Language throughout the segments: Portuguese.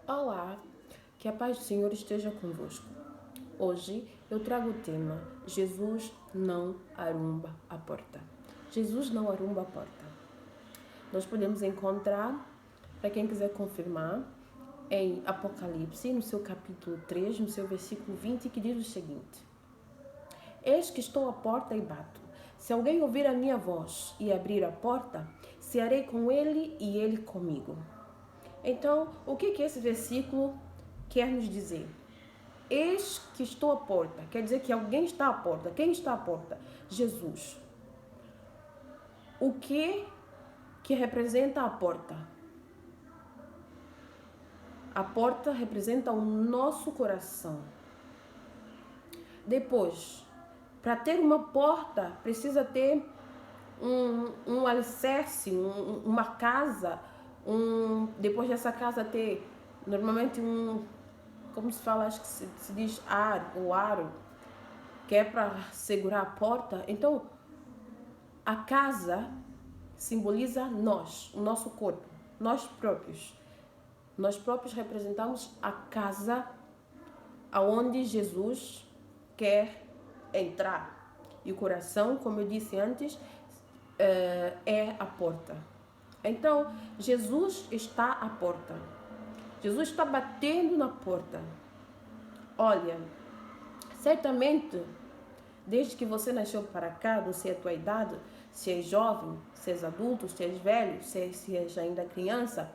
Olá, que a paz do Senhor esteja convosco. Hoje eu trago o tema Jesus não arromba a porta. Jesus não arromba a porta. Nós podemos encontrar, para quem quiser confirmar, em Apocalipse, no seu capítulo 3, no seu versículo 20, que diz o seguinte: Eis que estou à porta e bato. Se alguém ouvir a minha voz e abrir a porta, cearei com ele e ele comigo. Então, o que esse versículo quer nos dizer? Eis que estou à porta. Quer dizer que alguém está à porta. Quem está à porta? Jesus. O que representa a porta? A porta representa o nosso coração. Depois, para ter uma porta, precisa ter um alicerce, uma casa. Depois dessa casa ter, normalmente, como se fala, acho que se diz aro, que é para segurar a porta. Então, a casa simboliza nós, o nosso corpo, nós próprios. Nós próprios representamos a casa aonde Jesus quer entrar. E o coração, como eu disse antes, é a porta. Então, Jesus está à porta. Jesus está batendo na porta. Olha, certamente, desde que você nasceu para cá, não sei a tua idade, se és jovem, se és adulto, se és velho, se és ainda criança,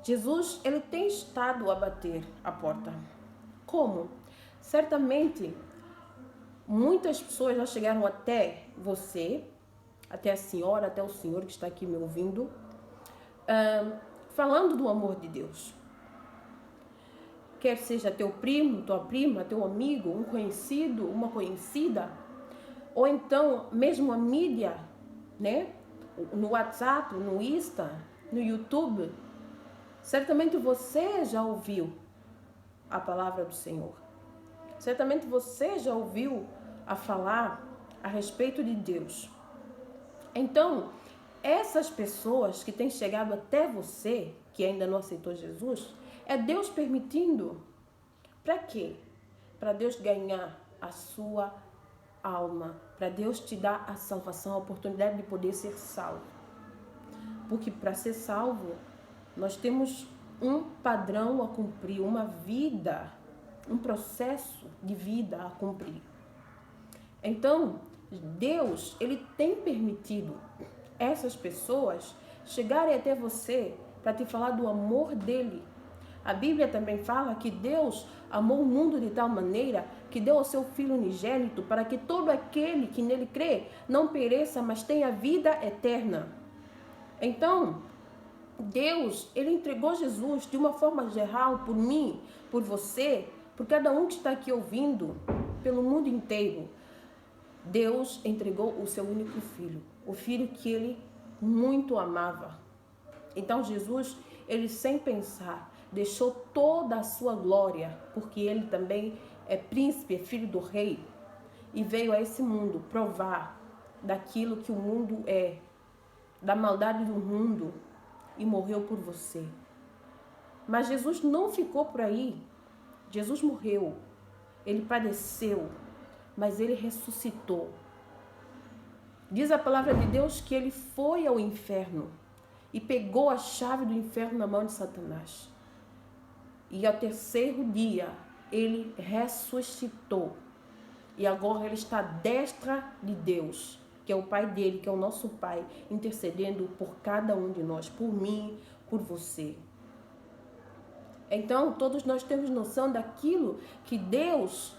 Jesus, ele tem estado a bater a porta. Como? Certamente, muitas pessoas já chegaram até você, até a senhora, até o senhor que está aqui me ouvindo, falando do amor de Deus. Quer seja teu primo, tua prima, teu amigo, um conhecido, uma conhecida, ou então mesmo a mídia, né? No WhatsApp, no Insta, no YouTube. Certamente você já ouviu a palavra do Senhor. Certamente você já ouviu a falar a respeito de Deus. Então, essas pessoas que têm chegado até você, que ainda não aceitou Jesus, é Deus permitindo. Para quê? Para Deus ganhar a sua alma, para Deus te dar a salvação, a oportunidade de poder ser salvo. Porque para ser salvo, nós temos um padrão a cumprir, uma vida, um processo de vida a cumprir. Então, Deus, ele tem permitido essas pessoas chegarem até você para te falar do amor dele. A Bíblia também fala que Deus amou o mundo de tal maneira que deu ao seu Filho unigênito para que todo aquele que nele crê não pereça, mas tenha vida eterna. Então, Deus, ele entregou Jesus de uma forma geral por mim, por você, por cada um que está aqui ouvindo, pelo mundo inteiro. Deus entregou o seu único filho, o filho que ele muito amava. Então Jesus, ele sem pensar, deixou toda a sua glória, porque ele também é príncipe, é filho do rei, e veio a esse mundo provar daquilo que o mundo é, da maldade do mundo, e morreu por você. Mas Jesus não ficou por aí. Jesus morreu, ele padeceu, mas ele ressuscitou. Diz a palavra de Deus que ele foi ao inferno e pegou a chave do inferno na mão de Satanás. E ao terceiro dia, ele ressuscitou. E agora ele está à destra de Deus, que é o Pai dele, que é o nosso Pai, intercedendo por cada um de nós, por mim, por você. Então, todos nós temos noção daquilo que Deus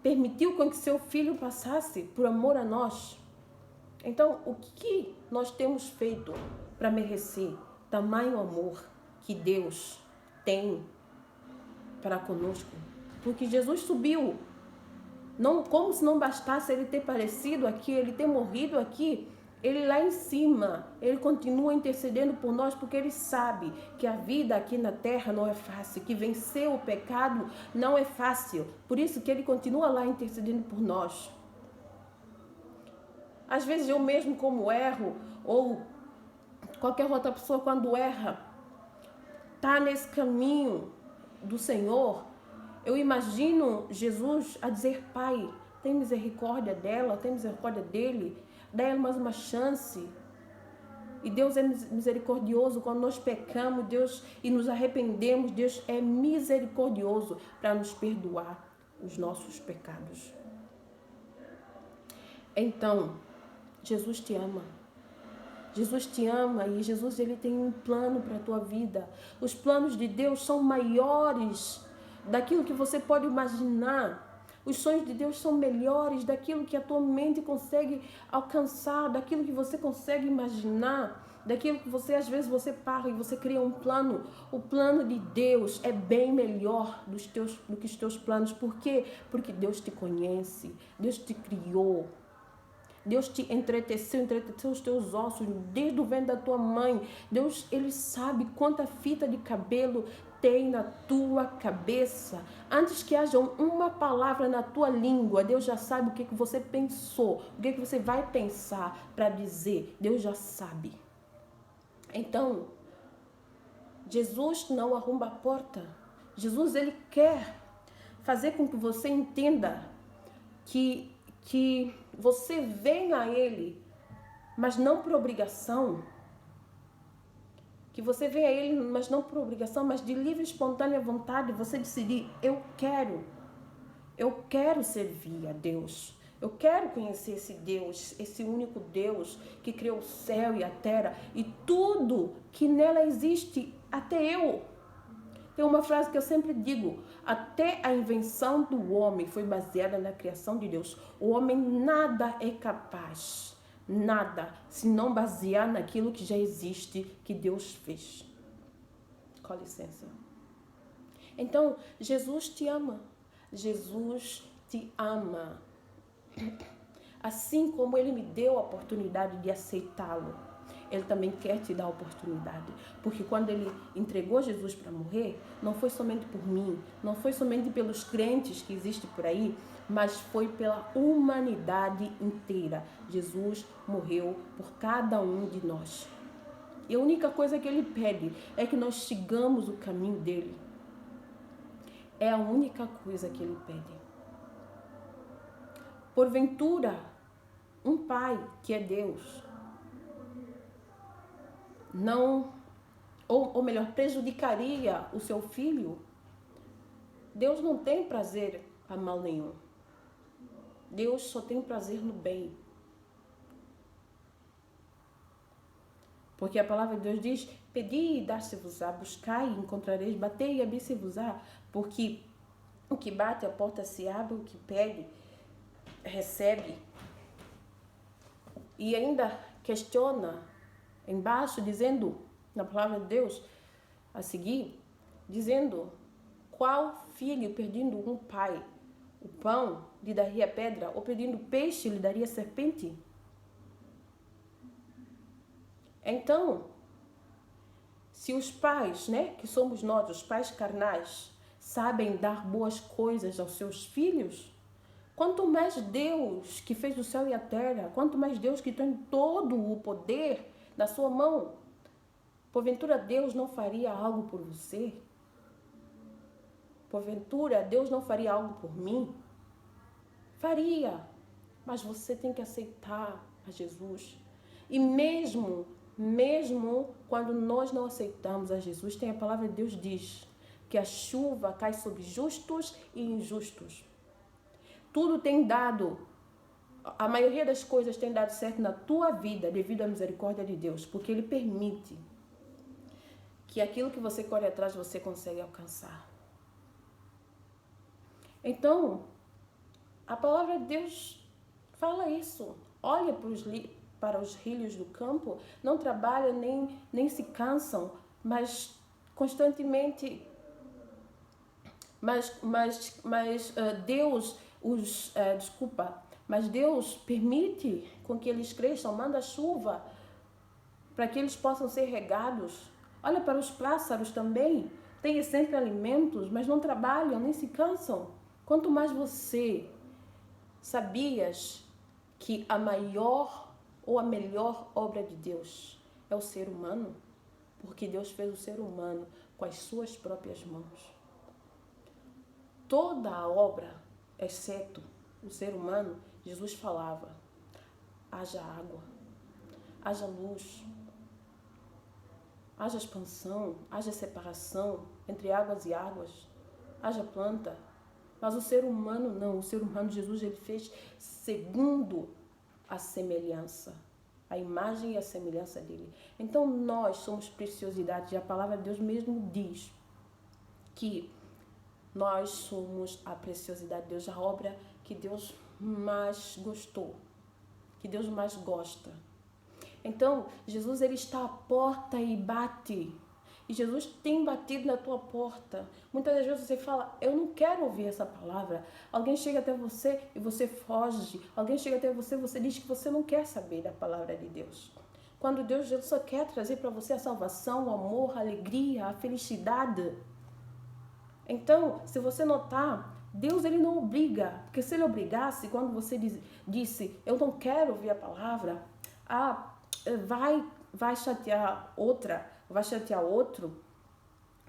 permitiu com que seu Filho passasse por amor a nós. Então, o que nós temos feito para merecer tamanho amor que Deus tem para conosco? Porque Jesus subiu, não, como se não bastasse ele ter parecido aqui, ele ter morrido aqui, ele lá em cima, ele continua intercedendo por nós, porque ele sabe que a vida aqui na terra não é fácil, que vencer o pecado não é fácil. Por isso que ele continua lá intercedendo por nós. Às vezes eu mesmo, como erro, ou qualquer outra pessoa quando erra, está nesse caminho do Senhor, eu imagino Jesus a dizer: Pai, tem misericórdia dela, tem misericórdia dele, dá ela mais uma chance. E Deus é misericordioso quando nós pecamos, Deus, e nos arrependemos. Deus é misericordioso para nos perdoar os nossos pecados. Então, Jesus te ama. Jesus te ama e Jesus, ele tem um plano para a tua vida. Os planos de Deus são maiores daquilo que você pode imaginar. Os sonhos de Deus são melhores daquilo que a tua mente consegue alcançar, daquilo que você consegue imaginar, daquilo que você, às vezes, você para e você cria um plano. O plano de Deus é bem melhor do que os teus planos. Por quê? Porque Deus te conhece, Deus te criou. Deus te entreteceu os teus ossos desde o ventre da tua mãe. Deus, ele sabe quanta fita de cabelo tem na tua cabeça. Antes que haja uma palavra na tua língua, Deus já sabe o que você pensou, o que você vai pensar para dizer. Deus já sabe. Então, Jesus não arromba a porta. Jesus, ele quer fazer com que você entenda que você venha a ele, mas não por obrigação. Que você venha a ele, mas não por obrigação, mas de livre e espontânea vontade, você decidir: eu quero servir a Deus. Eu quero conhecer esse Deus, esse único Deus que criou o céu e a terra e tudo que nela existe, até eu. Tem uma frase que eu sempre digo: até a invenção do homem foi baseada na criação de Deus. O homem nada é capaz, nada, se não basear naquilo que já existe, que Deus fez. Com licença. Então, Jesus te ama. Jesus te ama. Assim como ele me deu a oportunidade de aceitá-lo, ele também quer te dar a oportunidade. Porque quando ele entregou Jesus para morrer, não foi somente por mim, não foi somente pelos crentes que existem por aí, mas foi pela humanidade inteira. Jesus morreu por cada um de nós. E a única coisa que ele pede é que nós sigamos o caminho dele. É a única coisa que ele pede. Porventura, um pai que é Deus não, ou melhor, prejudicaria o seu filho? Deus não tem prazer a mal nenhum. Deus só tem prazer no bem. Porque a palavra de Deus diz: pedi e dar-se-vos-á, buscai e encontrareis, batei e abri-se-vos-á. Porque o que bate, a porta se abre, o que pede, recebe. E ainda questiona embaixo, dizendo, na palavra de Deus, a seguir, dizendo: qual filho pedindo um pai o pão lhe daria pedra, ou pedindo peixe lhe daria serpente? Então, se os pais, que somos nós, os pais carnais, sabem dar boas coisas aos seus filhos, quanto mais Deus que fez o céu e a terra, quanto mais Deus que tem todo o poder na sua mão, porventura Deus não faria algo por você? Porventura Deus não faria algo por mim? Faria, mas você tem que aceitar a Jesus. E mesmo quando nós não aceitamos a Jesus, tem a palavra de Deus diz que a chuva cai sobre justos e injustos. Tudo tem dado, a maioria das coisas tem dado certo na tua vida devido à misericórdia de Deus, porque Ele permite que aquilo que você corre atrás você consegue alcançar. Então, a palavra de Deus fala isso. Olha para os rios do campo, não trabalham nem se cansam, mas constantemente, Deus permite com que eles cresçam, manda chuva para que eles possam ser regados. Olha para os pássaros também, têm sempre alimentos, mas não trabalham, nem se cansam. Quanto mais você. Sabias que a maior ou a melhor obra de Deus é o ser humano? Porque Deus fez o ser humano com as suas próprias mãos. Toda a obra, exceto o ser humano, Jesus falava: haja água, haja luz, haja expansão, haja separação entre águas e águas, haja planta. Mas o ser humano não. O ser humano, Jesus, ele fez segundo a semelhança, a imagem e a semelhança dele. Então nós somos preciosidade. E a palavra de Deus mesmo diz que nós somos a preciosidade de Deus, a obra que Deus mais gostou, que Deus mais gosta. Então, Jesus, ele está à porta e bate. E Jesus tem batido na tua porta. Muitas das vezes você fala: eu não quero ouvir essa palavra. Alguém chega até você e você foge. Alguém chega até você e você diz que você não quer saber da palavra de Deus. Quando Deus só quer trazer para você a salvação, o amor, a alegria, a felicidade. Então, se você notar, Deus, ele não obriga. Porque se ele obrigasse, quando você disse: eu não quero ouvir a palavra, vai chatear outra, vai chatear outro.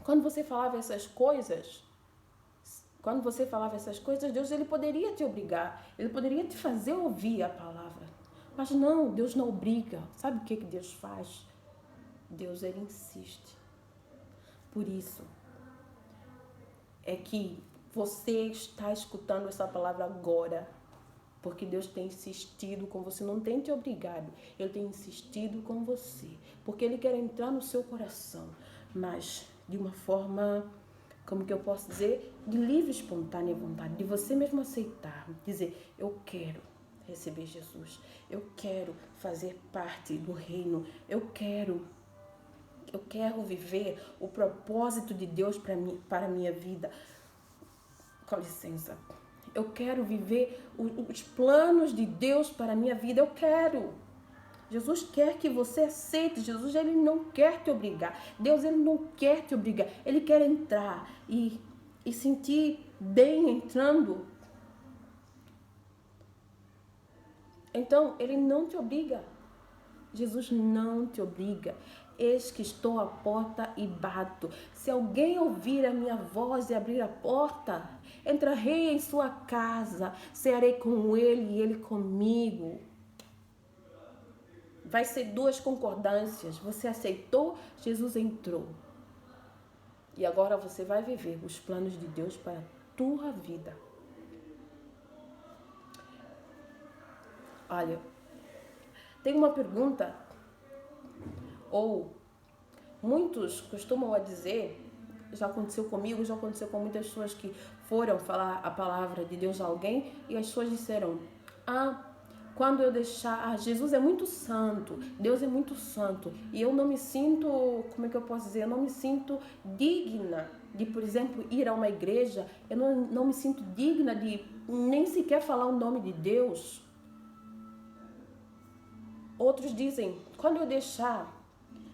Quando você falava essas coisas, Deus, ele poderia te obrigar, ele poderia te fazer ouvir a palavra. Mas não, Deus não obriga. Sabe o que Deus faz? Deus, ele insiste. Por isso é que você está escutando essa palavra agora. Porque Deus tem insistido com você, não tem te obrigado. Ele tem insistido com você. Porque Ele quer entrar no seu coração. Mas de uma forma, como que eu posso dizer? De livre, espontânea vontade. De você mesmo aceitar. Dizer: eu quero receber Jesus. Eu quero fazer parte do reino. Eu quero viver o propósito de Deus para a minha vida. Com licença. Eu quero viver os planos de Deus para a minha vida. Eu quero. Jesus quer que você aceite. Jesus, ele não quer te obrigar. Deus, ele não quer te obrigar. Ele quer entrar e sentir bem entrando. Então, ele não te obriga. Jesus não te obriga. Eis que estou à porta e bato. Se alguém ouvir a minha voz e abrir a porta, entrarei em sua casa, cearei com ele e ele comigo. Vai ser duas concordâncias. Você aceitou, Jesus entrou. E agora você vai viver os planos de Deus para a tua vida. Olha, tem uma pergunta, ou muitos costumam a dizer, já aconteceu comigo, já aconteceu com muitas pessoas que foram falar a palavra de Deus a alguém e as pessoas disseram: quando eu deixar, Jesus é muito santo, Deus é muito santo e eu não me sinto, como é que eu posso dizer, eu não me sinto digna de, por exemplo, ir a uma igreja, eu não me sinto digna de nem sequer falar o nome de Deus. Outros dizem: quando eu deixar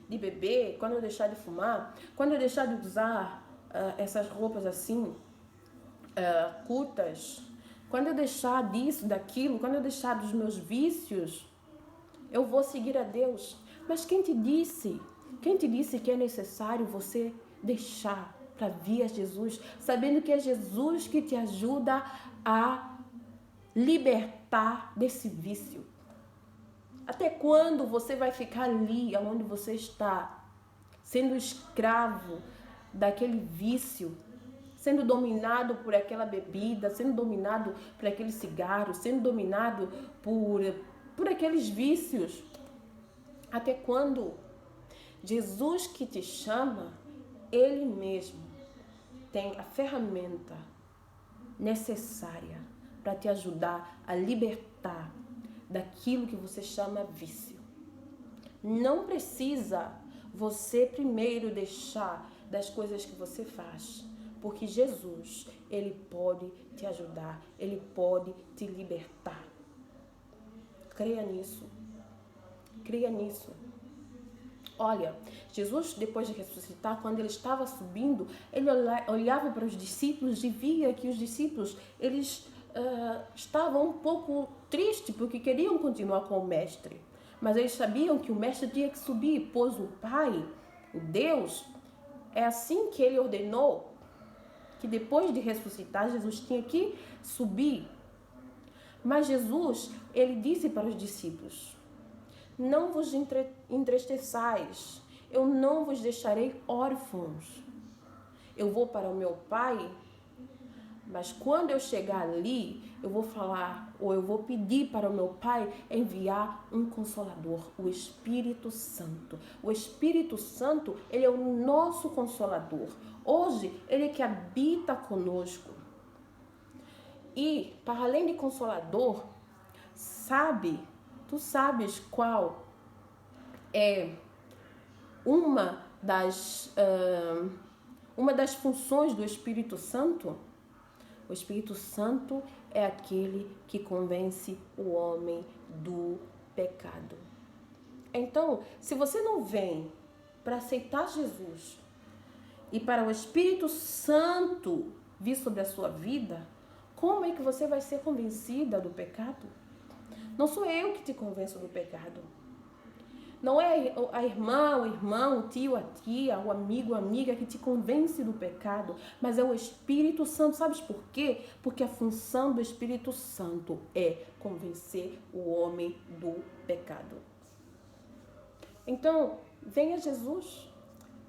de beber, quando eu deixar de fumar, quando eu deixar de usar essas roupas assim, curtas, quando eu deixar disso, daquilo, quando eu deixar dos meus vícios, eu vou seguir a Deus. Mas quem te disse que é necessário você deixar para vir a Jesus, sabendo que é Jesus que te ajuda a libertar desse vício? Até quando você vai ficar ali, onde você está, sendo escravo daquele vício, sendo dominado por aquela bebida, sendo dominado por aquele cigarro, sendo dominado por aqueles vícios? Até quando? Jesus que te chama, Ele mesmo tem a ferramenta necessária para te ajudar a libertar daquilo que você chama vício. Não precisa você primeiro deixar das coisas que você faz, porque Jesus, Ele pode te ajudar, Ele pode te libertar. Creia nisso. Creia nisso. Olha, Jesus, depois de ressuscitar, quando Ele estava subindo, Ele olhava para os discípulos e via que os discípulos, eles estavam um pouco tristes porque queriam continuar com o mestre. Mas eles sabiam que o mestre tinha que subir, pois o Pai O Deus, é assim que ele ordenou que depois de ressuscitar, Jesus tinha que subir. Mas Jesus, ele disse para os discípulos: não vos entristeçais, eu não vos deixarei órfãos. Eu vou para o meu Pai, mas quando eu chegar ali, eu vou falar, ou eu vou pedir para o meu Pai enviar um Consolador, o Espírito Santo. O Espírito Santo, ele é o nosso Consolador. Hoje, ele é que habita conosco. E, para além de Consolador, tu sabes qual é uma das funções do Espírito Santo? O Espírito Santo é aquele que convence o homem do pecado. Então, se você não vem para aceitar Jesus e para o Espírito Santo vir sobre a sua vida, como é que você vai ser convencida do pecado? Não sou eu que te convenço do pecado. Não é a irmã, o irmão, o tio, a tia, o amigo, a amiga que te convence do pecado, mas é o Espírito Santo. Sabes por quê? Porque a função do Espírito Santo é convencer o homem do pecado. Então, venha Jesus.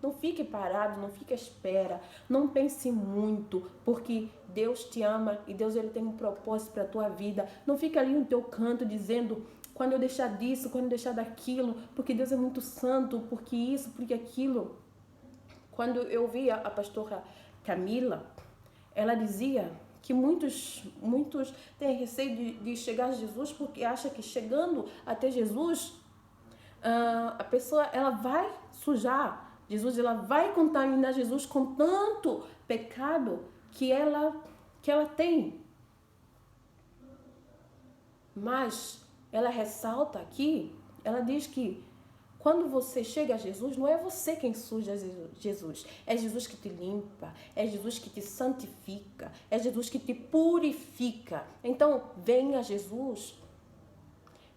Não fique parado, não fique à espera, não pense muito, porque Deus te ama e Deus ele tem um propósito para a tua vida. Não fique ali no teu canto dizendo: quando eu deixar disso, quando eu deixar daquilo, porque Deus é muito santo, porque isso, porque aquilo. Quando eu vi a pastora Camila, ela dizia que muitos têm receio de chegar a Jesus, porque acha que chegando até Jesus, a pessoa ela vai sujar Jesus, ela vai contaminar Jesus com tanto pecado que ela tem. Mas ela ressalta aqui, ela diz que quando você chega a Jesus, não é você quem suja Jesus. É Jesus que te limpa, é Jesus que te santifica, é Jesus que te purifica. Então, venha Jesus.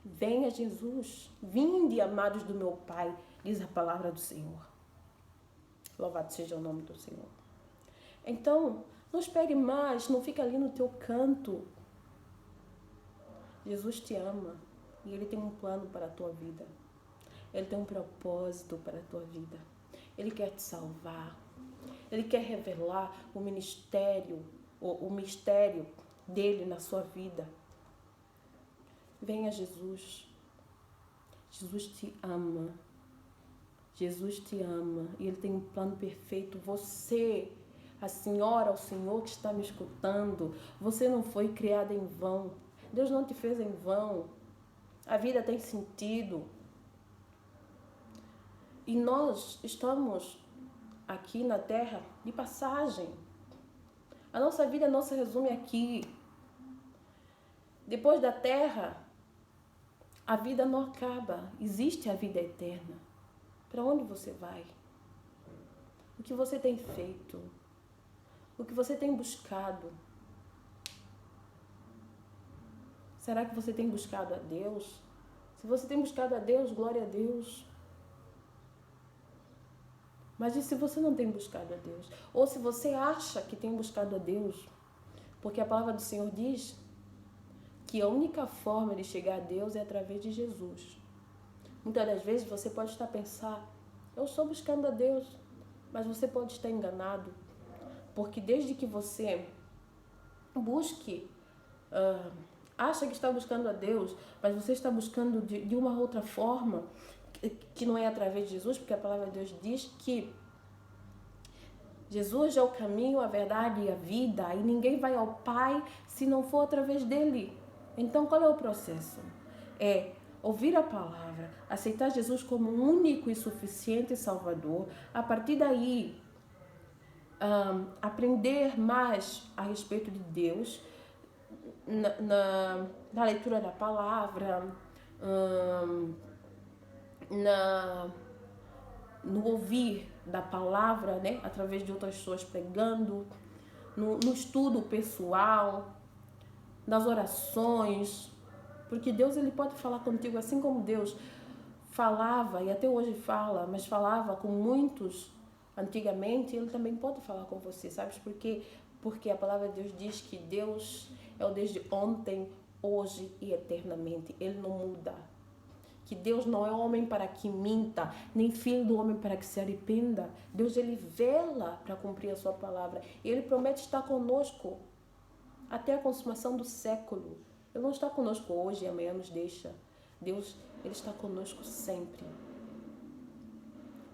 Venha Jesus. Vinde, amados do meu Pai, diz a palavra do Senhor. Louvado seja o nome do Senhor. Então, não espere mais, não fica ali no teu canto. Jesus te ama e Ele tem um plano para a tua vida. Ele tem um propósito para a tua vida. Ele quer te salvar. Ele quer revelar o mistério dele na sua vida. Venha Jesus. Jesus te ama. Jesus te ama e Ele tem um plano perfeito. Você, a senhora, o senhor que está me escutando, você não foi criada em vão. Deus não te fez em vão. A vida tem sentido. E nós estamos aqui na terra de passagem. A nossa vida não se resume aqui. Depois da terra, a vida não acaba. Existe a vida eterna. Para onde você vai? O que você tem feito? O que você tem buscado? Será que você tem buscado a Deus? Se você tem buscado a Deus, glória a Deus. Mas e se você não tem buscado a Deus? Ou se você acha que tem buscado a Deus? Porque a palavra do Senhor diz que a única forma de chegar a Deus é através de Jesus. Muitas das vezes você pode estar pensando: eu estou buscando a Deus, mas você pode estar enganado, porque desde que você busque, acha que está buscando a Deus, mas você está buscando de uma outra forma, que não é através de Jesus, porque a palavra de Deus diz que Jesus é o caminho, a verdade e a vida, e ninguém vai ao Pai se não for através dele. Então, qual é o processo? É ouvir a palavra, aceitar Jesus como único e suficiente Salvador. A partir daí, aprender mais a respeito de Deus, na leitura da palavra, no ouvir da palavra, né, através de outras pessoas pregando, no estudo pessoal, nas orações, porque Deus ele pode falar contigo assim como Deus falava, e até hoje fala, mas falava com muitos antigamente, ele também pode falar com você, sabe por quê? Porque a palavra de Deus diz que Deus é o Deus de ontem, hoje e eternamente. Ele não muda. Que Deus não é homem para que minta, nem filho do homem para que se arrependa. Deus, ele vela para cumprir a sua palavra. E ele promete estar conosco até a consumação do século. Ele não está conosco hoje e amanhã nos deixa. Deus, ele está conosco sempre.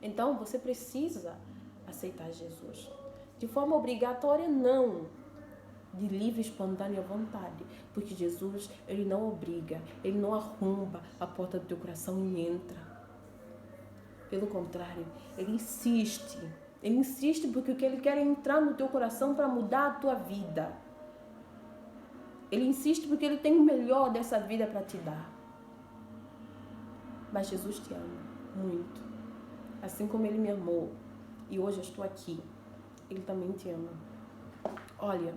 Então, você precisa aceitar Jesus. De forma obrigatória, não. De livre e espontânea vontade. Porque Jesus, ele não obriga, ele não arromba a porta do teu coração e entra. Pelo contrário, ele insiste. Ele insiste porque o que ele quer é entrar no teu coração para mudar a tua vida. Ele insiste porque ele tem o melhor dessa vida para te dar. Mas Jesus te ama muito. Assim como ele me amou e hoje eu estou aqui, ele também te ama. Olha,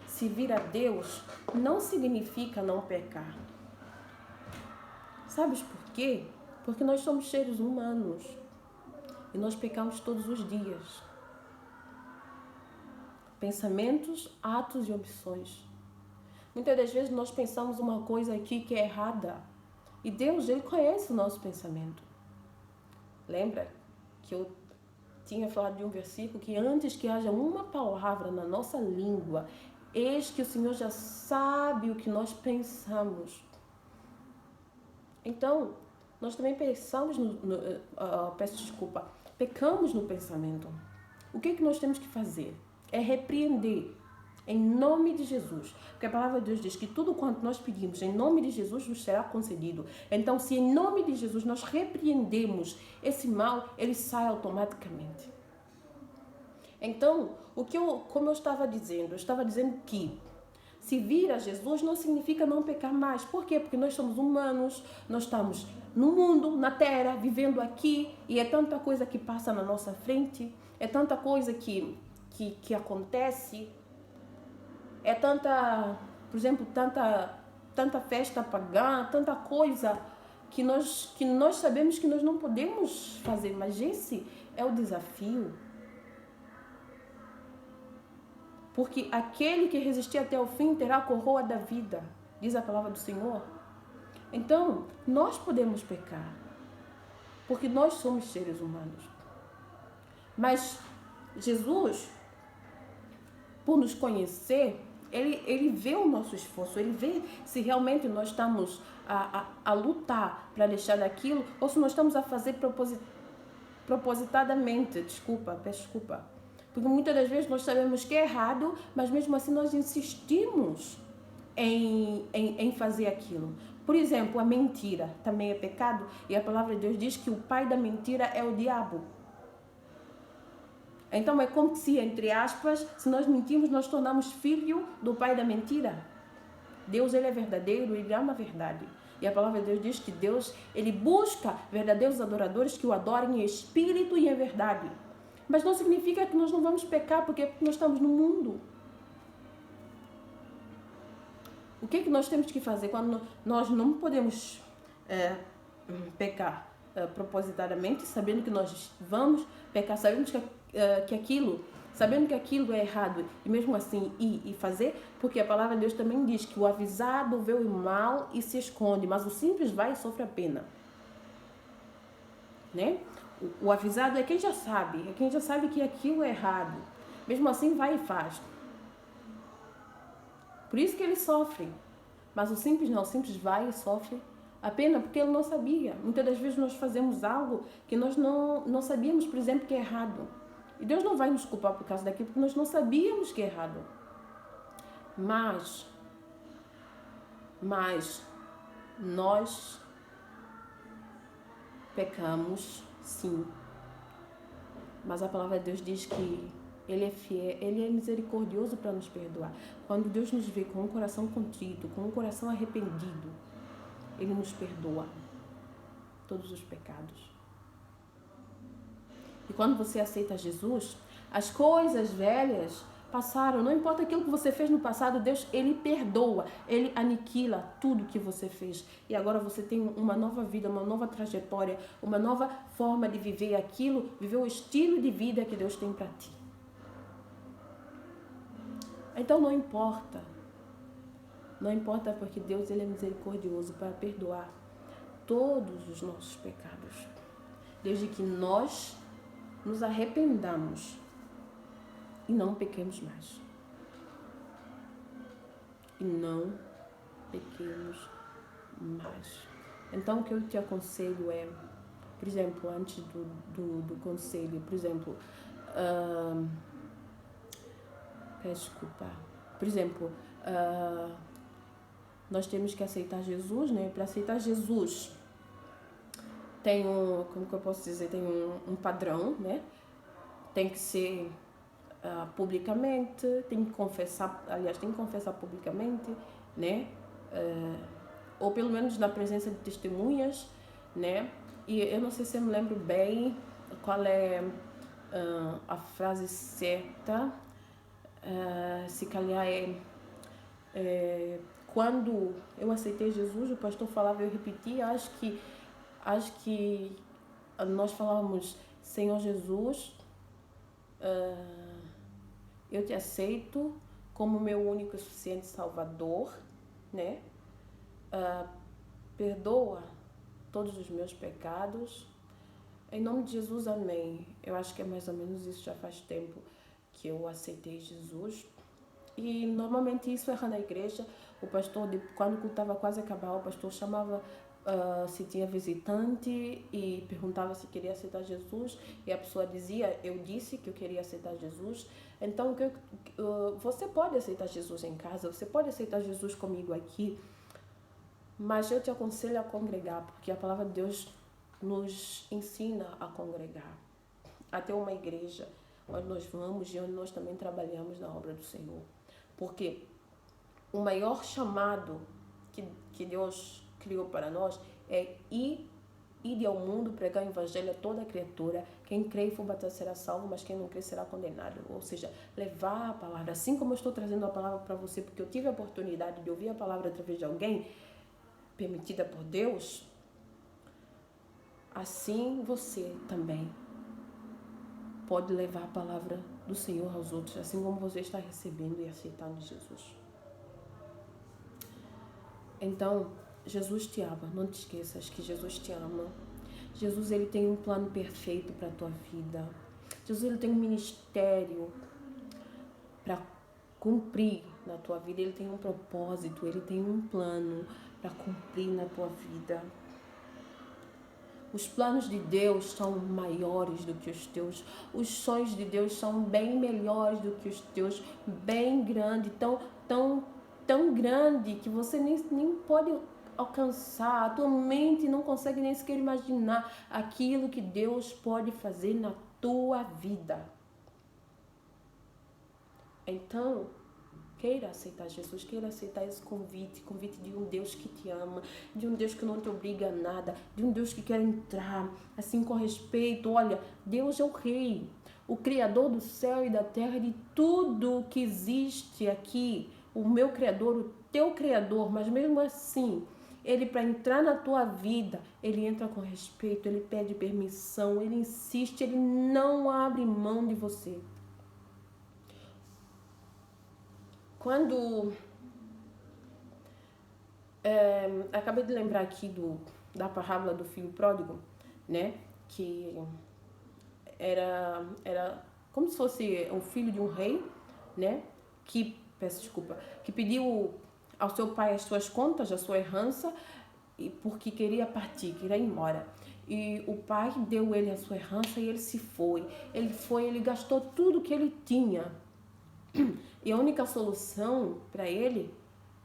servir a Deus não significa não pecar. Sabes por quê? Porque nós somos seres humanos e nós pecamos todos os dias. Pensamentos, atos e opções. Muitas das vezes nós pensamos uma coisa aqui que é errada e Deus, ele conhece o nosso pensamento. Lembra que eu tinha falado de um versículo que antes que haja uma palavra na nossa língua, eis que o Senhor já sabe o que nós pensamos. Então, nós também pecamos no pensamento. O que nós temos que fazer? É repreender em nome de Jesus. Porque a palavra de Deus diz que tudo quanto nós pedimos em nome de Jesus nos será concedido. Então, se em nome de Jesus nós repreendemos esse mal, ele sai automaticamente. Então, como eu estava dizendo que servir a Jesus não significa não pecar mais. Por quê? Porque nós somos humanos, nós estamos no mundo, na terra, vivendo aqui, e é tanta coisa que passa na nossa frente, é tanta coisa que acontece, é tanta, por exemplo, tanta festa pagã, tanta coisa que nós sabemos que nós não podemos fazer, mas esse é o desafio. Porque aquele que resistir até o fim terá a coroa da vida, diz a palavra do Senhor. Então, nós podemos pecar, porque nós somos seres humanos. Mas Jesus, por nos conhecer, ele vê o nosso esforço, ele vê se realmente nós estamos a lutar para deixar daquilo, ou se nós estamos a fazer propositadamente. Peço desculpa. Porque muitas das vezes nós sabemos que é errado, mas mesmo assim nós insistimos em fazer aquilo. Por exemplo, a mentira também é pecado, e a palavra de Deus diz que o pai da mentira é o diabo. Então é como se, entre aspas, se nós mentimos, nós tornamos filho do pai da mentira. Deus, ele é verdadeiro, ele ama a verdade. E a palavra de Deus diz que Deus, ele busca verdadeiros adoradores que o adorem em espírito e em verdade. Mas não significa que nós não vamos pecar, porque nós estamos no mundo. O que nós temos que fazer quando nós não podemos pecar propositadamente, sabendo que nós vamos pecar, sabendo que aquilo é errado, e mesmo assim ir fazer? Porque a palavra de Deus também diz que o avisado vê o mal e se esconde, mas o simples vai e sofre a pena. Né? O avisado é quem já sabe que aquilo é errado. Mesmo assim vai e faz. Por isso que ele sofre. Mas o simples não, o simples vai e sofre a pena porque ele não sabia. Muitas das vezes nós fazemos algo que nós não sabíamos, por exemplo, que é errado. E Deus não vai nos culpar por causa daquilo, porque nós não sabíamos que é errado. Mas nós pecamos, sim. Mas a palavra de Deus diz que ele é fiel, ele é misericordioso para nos perdoar. Quando Deus nos vê com um coração contrito, com um coração arrependido, ele nos perdoa todos os pecados. E quando você aceita Jesus, as coisas velhas passaram. Não importa aquilo que você fez no passado, Deus, Ele perdoa. Ele aniquila tudo que você fez. E agora você tem uma nova vida, uma nova trajetória, uma nova forma de viver aquilo, viver o estilo de vida que Deus tem para ti. Então não importa. Não importa, porque Deus, Ele é misericordioso para perdoar todos os nossos pecados, desde que nós nos arrependamos e não pequemos mais. E não pequemos mais. Então, o que eu te aconselho é, por exemplo, antes do conselho, por exemplo, peço desculpa, por exemplo, nós temos que aceitar Jesus, né? Para aceitar Jesus, tem como que eu posso dizer, tem um padrão, né? Tem que ser publicamente, tem que confessar publicamente, né? Ou pelo menos na presença de testemunhas, né? E eu não sei se eu me lembro bem qual é a frase certa, se calhar quando eu aceitei Jesus, o pastor falava, eu repetia, acho que nós falávamos: Senhor Jesus, eu te aceito como meu único e suficiente Salvador, né? Perdoa todos os meus pecados. Em nome de Jesus, amém. Eu acho que é mais ou menos isso, já faz tempo que eu aceitei Jesus. E normalmente isso era na igreja. O pastor, quando o culto estava quase a acabar, o pastor chamava se tinha visitante e perguntava se queria aceitar Jesus, e a pessoa dizia: eu disse que eu queria aceitar Jesus. Então você pode aceitar Jesus em casa, você pode aceitar Jesus comigo aqui, mas eu te aconselho a congregar, porque a palavra de Deus nos ensina a congregar, a ter uma igreja onde nós vamos e onde nós também trabalhamos na obra do Senhor. Porque o maior chamado que Deus criou para nós é ir ao mundo, pregar o evangelho a toda criatura. Quem crê e for batizado será salvo, mas quem não crê será condenado. Ou seja, levar a palavra, assim como eu estou trazendo a palavra para você, porque eu tive a oportunidade de ouvir a palavra através de alguém permitida por Deus, assim você também pode levar a palavra do Senhor aos outros, assim como você está recebendo e aceitando Jesus. Então, Jesus te ama, não te esqueças que Jesus te ama. Jesus, ele tem um plano perfeito para a tua vida. Jesus, ele tem um ministério para cumprir na tua vida. Ele tem um propósito, ele tem um plano para cumprir na tua vida. Os planos de Deus são maiores do que os teus. Os sonhos de Deus são bem melhores do que os teus. Bem grande, tão grande que você nem pode alcançar. A tua mente não consegue nem sequer imaginar aquilo que Deus pode fazer na tua vida. Então, queira aceitar Jesus, queira aceitar esse convite de um Deus que te ama, de um Deus que não te obriga a nada, de um Deus que quer entrar, assim, com respeito. Olha, Deus é o Rei, o Criador do céu e da terra, de tudo que existe aqui, o meu Criador, o teu Criador, mas mesmo assim, ele, para entrar na tua vida, ele entra com respeito, ele pede permissão, ele insiste, ele não abre mão de você. Quando acabei de lembrar aqui da parábola do filho pródigo, né? Que era como se fosse o filho de um rei, né? Que pediu ao seu pai as suas contas, a sua herança, porque queria partir, queria ir embora. E o pai deu ele a sua herança e ele se foi. Ele gastou tudo que ele tinha. E a única solução para ele,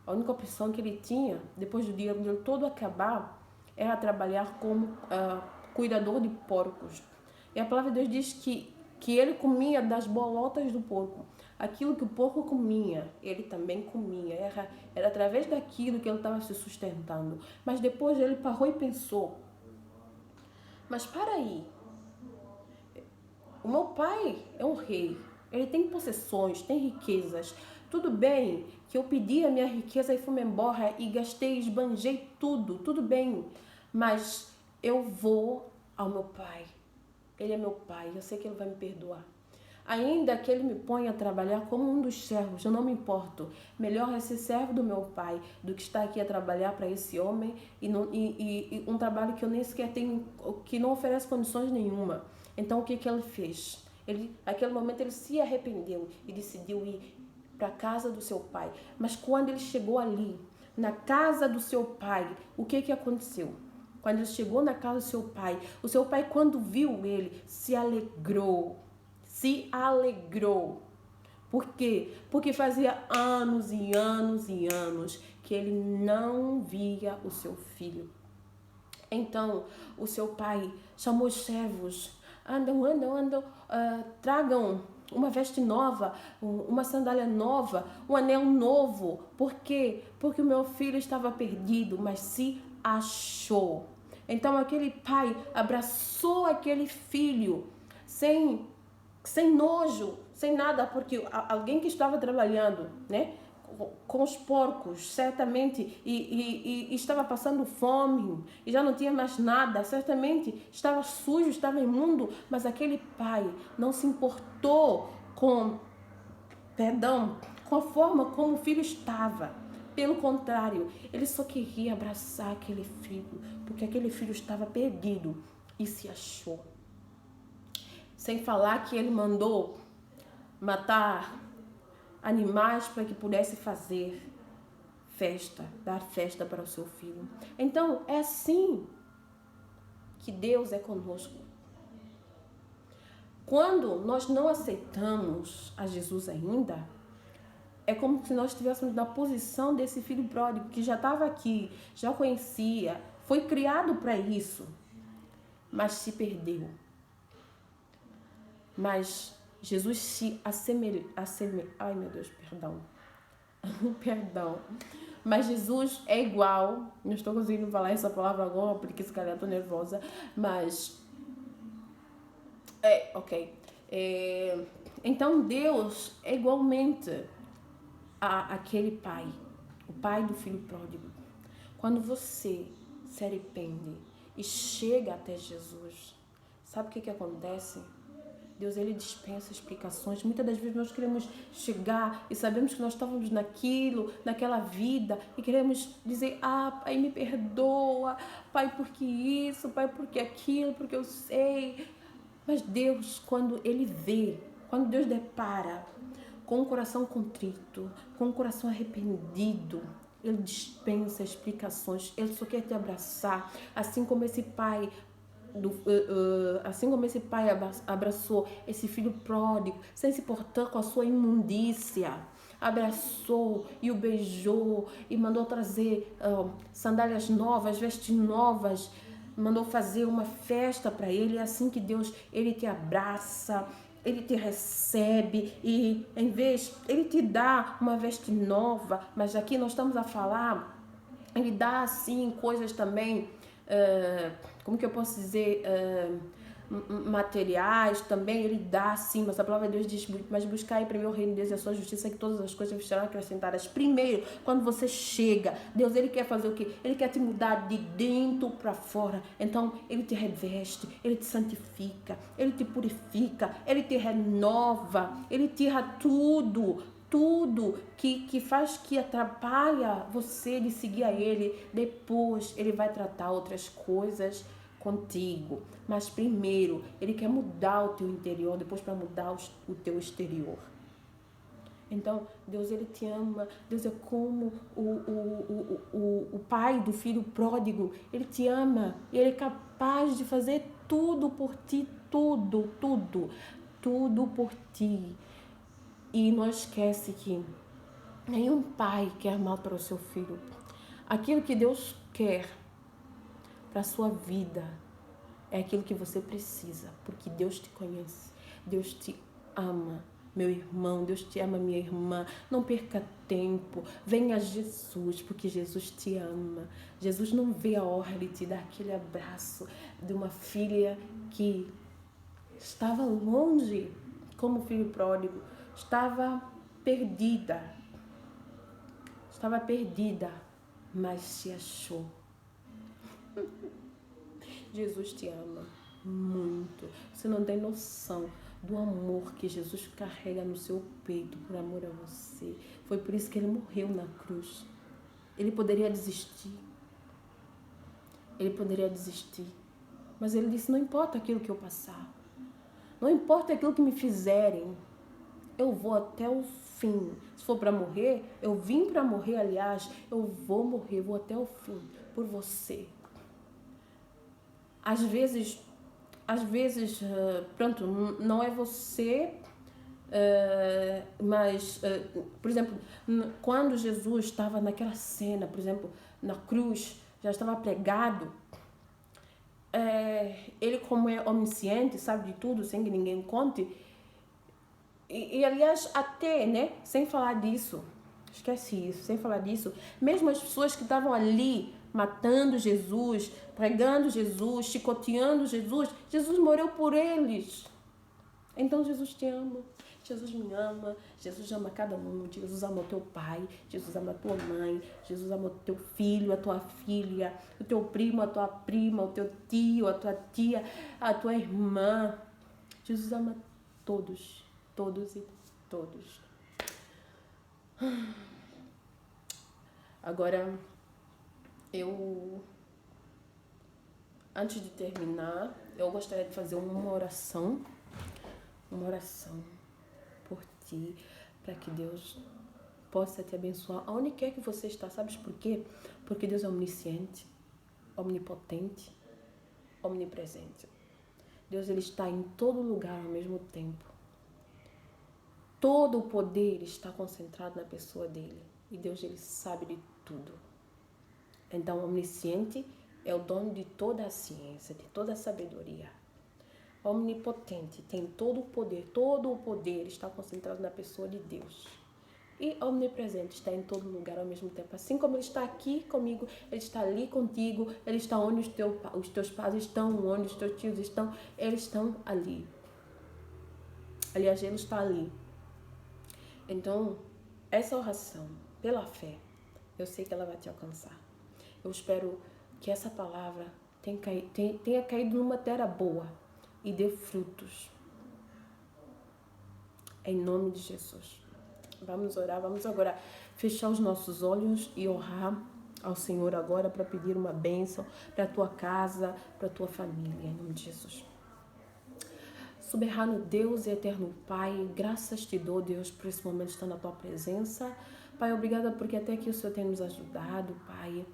a única opção que ele tinha, depois do dinheiro dele todo acabar, era trabalhar como cuidador de porcos. E a palavra de Deus diz que ele comia das bolotas do porco. Aquilo que o porco comia, ele também comia. Era através daquilo que ele estava se sustentando. Mas depois ele parou e pensou: mas para aí, o meu pai é um rei, ele tem possessões, tem riquezas. Tudo bem que eu pedi a minha riqueza e fui embora e gastei, esbanjei tudo bem. Mas eu vou ao meu pai. Ele é meu pai, eu sei que ele vai me perdoar. Ainda que ele me ponha a trabalhar como um dos servos, eu não me importo. Melhor é ser servo do meu pai do que estar aqui a trabalhar para esse homem e um trabalho que eu nem sequer tenho, que não oferece condições nenhuma. Então o que ele fez? Naquele momento ele se arrependeu e decidiu ir para a casa do seu pai. Mas quando ele chegou ali, na casa do seu pai, o que aconteceu? Quando ele chegou na casa do seu pai, o seu pai, quando viu ele, se alegrou. Se alegrou. Por quê? Porque fazia anos e anos e anos que ele não via o seu filho. Então, o seu pai chamou os servos. Andam, tragam uma veste nova, uma sandália nova, um anel novo. Por quê? Porque o meu filho estava perdido, mas se achou. Então, aquele pai abraçou aquele filho sem nojo, sem nada, porque alguém que estava trabalhando, né, com os porcos, certamente, e estava passando fome, e já não tinha mais nada, certamente estava sujo, estava imundo, mas aquele pai não se importou com a forma como o filho estava. Pelo contrário, ele só queria abraçar aquele filho, porque aquele filho estava perdido e se achou. Sem falar que ele mandou matar animais para que pudesse fazer festa, dar festa para o seu filho. Então, é assim que Deus é conosco. Quando nós não aceitamos a Jesus ainda, é como se nós estivéssemos na posição desse filho pródigo que já estava aqui, já conhecia, foi criado para isso, mas se perdeu. Mas Jesus se ai meu Deus, perdão. Perdão. Mas Jesus é igual. Não estou conseguindo falar essa palavra agora porque se calhar estou nervosa. Mas ok. Então Deus é igualmente aquele pai, o pai do filho pródigo. Quando você se arrepende e chega até Jesus, sabe o que acontece? Deus, ele dispensa explicações. Muitas das vezes nós queremos chegar e sabemos que nós estávamos naquela vida e queremos dizer, pai, me perdoa, pai, porque isso, pai, porque aquilo, porque eu sei. Mas Deus, quando Deus depara com o coração contrito, com o coração arrependido, ele dispensa explicações, ele só quer te abraçar, assim como esse pai abraçou esse filho pródigo, sem se importar com a sua imundícia, abraçou e o beijou e mandou trazer sandálias novas, vestes novas, mandou fazer uma festa para ele. É assim que Deus, ele te abraça, ele te recebe e em vez, ele te dá uma veste nova, mas aqui nós estamos a falar, ele dá assim coisas também, como que eu posso dizer, materiais também, ele dá sim, mas a palavra de Deus diz, mas buscai primeiro o reino de Deus e a sua justiça, que todas as coisas serão acrescentadas. Primeiro, quando você chega, Deus, ele quer fazer o quê? Ele quer te mudar de dentro para fora. Então ele te reveste, ele te santifica, ele te purifica, ele te renova, ele tira tudo que faz, que atrapalha você de seguir a ele. Depois ele vai tratar outras coisas contigo, mas primeiro ele quer mudar o teu interior, depois para mudar o teu exterior. Então Deus, ele te ama. Deus é como o pai do filho pródigo, ele te ama, ele é capaz de fazer tudo por ti, tudo por ti. E não esquece que nenhum pai quer mal para o seu filho. Aquilo que Deus quer para a sua vida é aquilo que você precisa, porque Deus te conhece, Deus te ama, meu irmão, Deus te ama, minha irmã. Não perca tempo, venha a Jesus, porque Jesus te ama. Jesus não vê a hora de te dar aquele abraço de uma filha que estava longe, como o filho pródigo, estava perdida. Estava perdida, mas se achou. Jesus te ama muito. Você não tem noção do amor que Jesus carrega no seu peito por amor a você. Foi por isso que ele morreu na cruz. Ele poderia desistir. Ele poderia desistir. Mas ele disse, não importa aquilo que eu passar. Não importa aquilo que me fizerem. Eu vou até o fim. Se for para morrer, eu vim para morrer, aliás, eu vou morrer, vou até o fim por você. Às vezes, pronto, não é você, mas, por exemplo, quando Jesus estava naquela cena, por exemplo, na cruz, já estava pregado, ele como é onisciente, sabe de tudo, sem que ninguém conte, e aliás, até, né, sem falar disso, esquece isso, sem falar disso, mesmo as pessoas que estavam ali matando Jesus, pregando Jesus, chicoteando Jesus, Jesus morreu por eles. Então Jesus te ama, Jesus me ama, Jesus ama cada um, Jesus ama o teu pai, Jesus ama a tua mãe, Jesus ama o teu filho, a tua filha, o teu primo, a tua prima, o teu tio, a tua tia, a tua irmã. Jesus ama todos, todos e todos. Agora, antes de terminar, eu gostaria de fazer uma oração por ti, para que Deus possa te abençoar aonde quer que você está. Sabes por quê? Porque Deus é omnisciente, omnipotente, omnipresente. Deus, ele está em todo lugar ao mesmo tempo. Todo o poder está concentrado na pessoa dele. E Deus, ele sabe de tudo. Então, omnisciente é o dono de toda a ciência, de toda a sabedoria. Omnipotente tem todo o poder está concentrado na pessoa de Deus. E omnipresente está em todo lugar ao mesmo tempo. Assim como ele está aqui comigo, ele está ali contigo, ele está onde os teus pais estão, onde os teus tios estão, eles estão ali. Aliás, ele está ali. Então, essa oração, pela fé, eu sei que ela vai te alcançar. Eu espero que essa palavra tenha caído numa terra boa e dê frutos. Em nome de Jesus. Vamos orar, vamos agora fechar os nossos olhos e orar ao Senhor agora para pedir uma bênção para a tua casa, para a tua família, em nome de Jesus. Soberano Deus e eterno Pai, graças te dou, Deus, por esse momento estar na tua presença. Pai, obrigada porque até aqui o Senhor tem nos ajudado, Pai.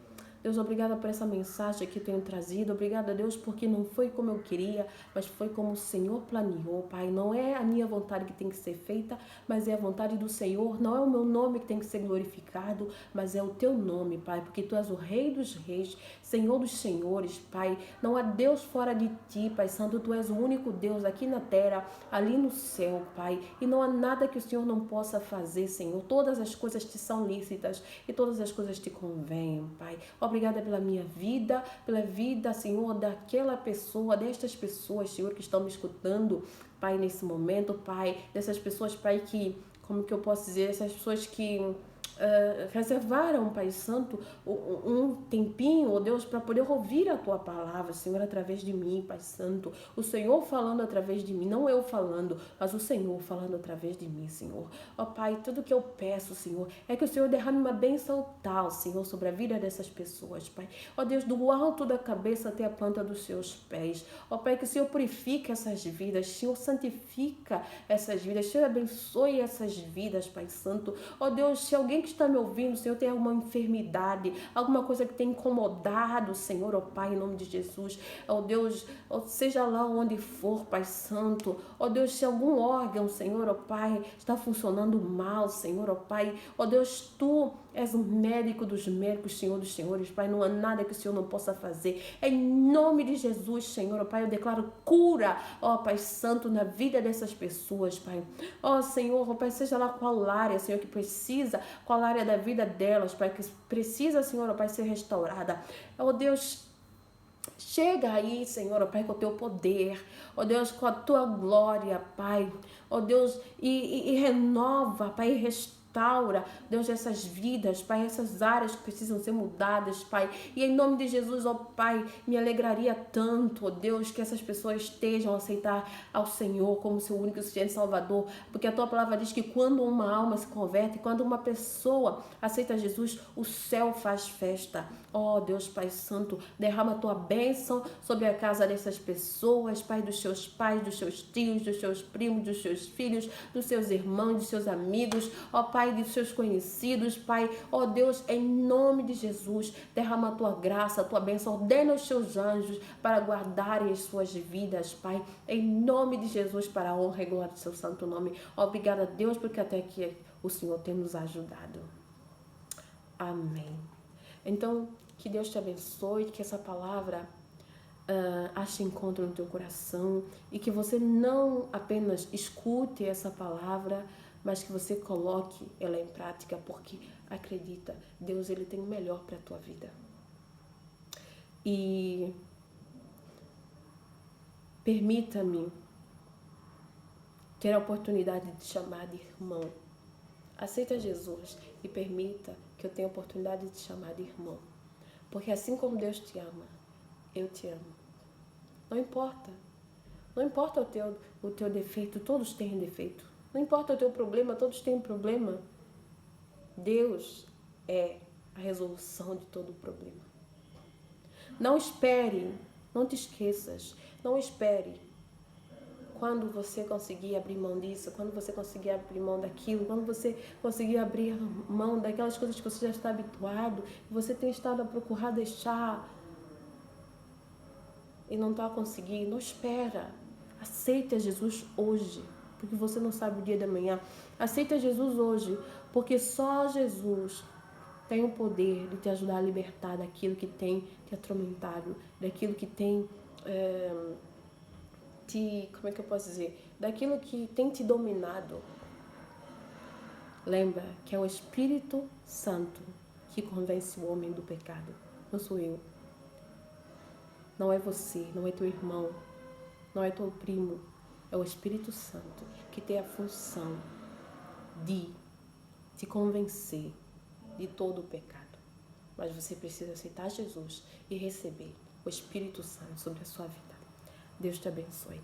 Deus, obrigada por essa mensagem que tenho trazido. Obrigada, Deus, porque não foi como eu queria, mas foi como o Senhor planeou, Pai. Não é a minha vontade que tem que ser feita, mas é a vontade do Senhor. Não é o meu nome que tem que ser glorificado, mas é o teu nome, Pai, porque tu és o Rei dos Reis, Senhor dos Senhores, Pai. Não há Deus fora de ti, Pai Santo. Tu és o único Deus aqui na terra, ali no céu, Pai. E não há nada que o Senhor não possa fazer, Senhor. Todas as coisas te são lícitas e todas as coisas te convêm, Pai. Obrigada pela minha vida, pela vida, Senhor, daquela pessoa, destas pessoas, Senhor, que estão me escutando, Pai, nesse momento, Pai, dessas pessoas, Pai, que, como que eu posso dizer, essas pessoas que reservaram, Pai Santo, um tempinho, ó Deus, para poder ouvir a Tua palavra, Senhor, através de mim, Pai Santo. O Senhor falando através de mim, não eu falando, mas o Senhor falando através de mim, Senhor. Ó Pai, tudo que eu peço, Senhor, é que o Senhor derrame uma bênção tal, Senhor, sobre a vida dessas pessoas, Pai. Ó Deus, do alto da cabeça até a planta dos seus pés. Ó Pai, que o Senhor purifique essas vidas, Senhor, santifica essas vidas, Senhor, abençoe essas vidas, Pai Santo. Ó Deus, se alguém que está me ouvindo, Senhor, tem alguma enfermidade, alguma coisa que tem incomodado, Senhor, ó Pai, em nome de Jesus, ó Deus, ó, seja lá onde for, Pai Santo, ó Deus, se algum órgão, Senhor, ó Pai, está funcionando mal, Senhor, ó Pai, ó Deus, Tu és o médico dos médicos, Senhor dos senhores, Pai, não há nada que o Senhor não possa fazer, em nome de Jesus, Senhor, ó Pai, eu declaro cura, ó Pai Santo, na vida dessas pessoas, Pai, ó Senhor, ó Pai, seja lá qual área, Senhor, que precisa, qual área da vida delas, Pai, que precisa, Senhor, ó Pai, ser restaurada, ó Deus, Chega aí, Senhor, ó Pai, com o teu poder, ó Deus, com a tua glória, Pai, ó Deus, e renova, Pai, e restaura, Deus, essas vidas, Pai, essas áreas que precisam ser mudadas, Pai, e em nome de Jesus, ó Pai, me alegraria tanto, ó Deus, que essas pessoas estejam a aceitar ao Senhor como seu único e suficiente Salvador, porque a tua palavra diz que quando uma alma se converte, quando uma pessoa aceita Jesus, o céu faz festa. Ó Deus, Pai Santo, derrama a tua bênção sobre a casa dessas pessoas, Pai, dos seus pais, dos seus tios, dos seus primos, dos seus filhos, dos seus irmãos, dos seus amigos, ó Pai, dos seus conhecidos, Pai, ó Deus, em nome de Jesus, derrama a tua graça, a tua bênção, ordena os seus anjos para guardarem as suas vidas, Pai, em nome de Jesus, para a honra e glória do seu santo nome. Obrigada, Deus, porque até aqui o Senhor tem nos ajudado. Amém. Então, que Deus te abençoe, que essa palavra ache encontro no teu coração e que você não apenas escute essa palavra, mas que você coloque ela em prática, porque acredita, Deus ele tem o melhor para a tua vida. E permita-me ter a oportunidade de te chamar de irmão. Aceita Jesus e permita que eu tenha a oportunidade de te chamar de irmão. Porque assim como Deus te ama, eu te amo. Não importa. Não importa o teu defeito, todos têm defeito. Não importa o teu problema, todos têm problema. Deus é a resolução de todo o problema. Não espere, não te esqueças, não espere. Quando você conseguir abrir mão disso, quando você conseguir abrir mão daquilo, quando você conseguir abrir mão daquelas coisas que você já está habituado, que você tem estado a procurar deixar e não está conseguindo, não espera. Aceita Jesus hoje, porque você não sabe o dia da manhã. Aceita Jesus hoje, porque só Jesus tem o poder de te ajudar a libertar daquilo que tem te atormentado, daquilo que tem como é que eu posso dizer? Daquilo que tem te dominado. Lembra que é o Espírito Santo que convence o homem do pecado. Não sou eu. Não é você, não é teu irmão, não é teu primo. É o Espírito Santo que tem a função de te convencer de todo o pecado. Mas você precisa aceitar Jesus e receber o Espírito Santo sobre a sua vida. Deus te abençoe.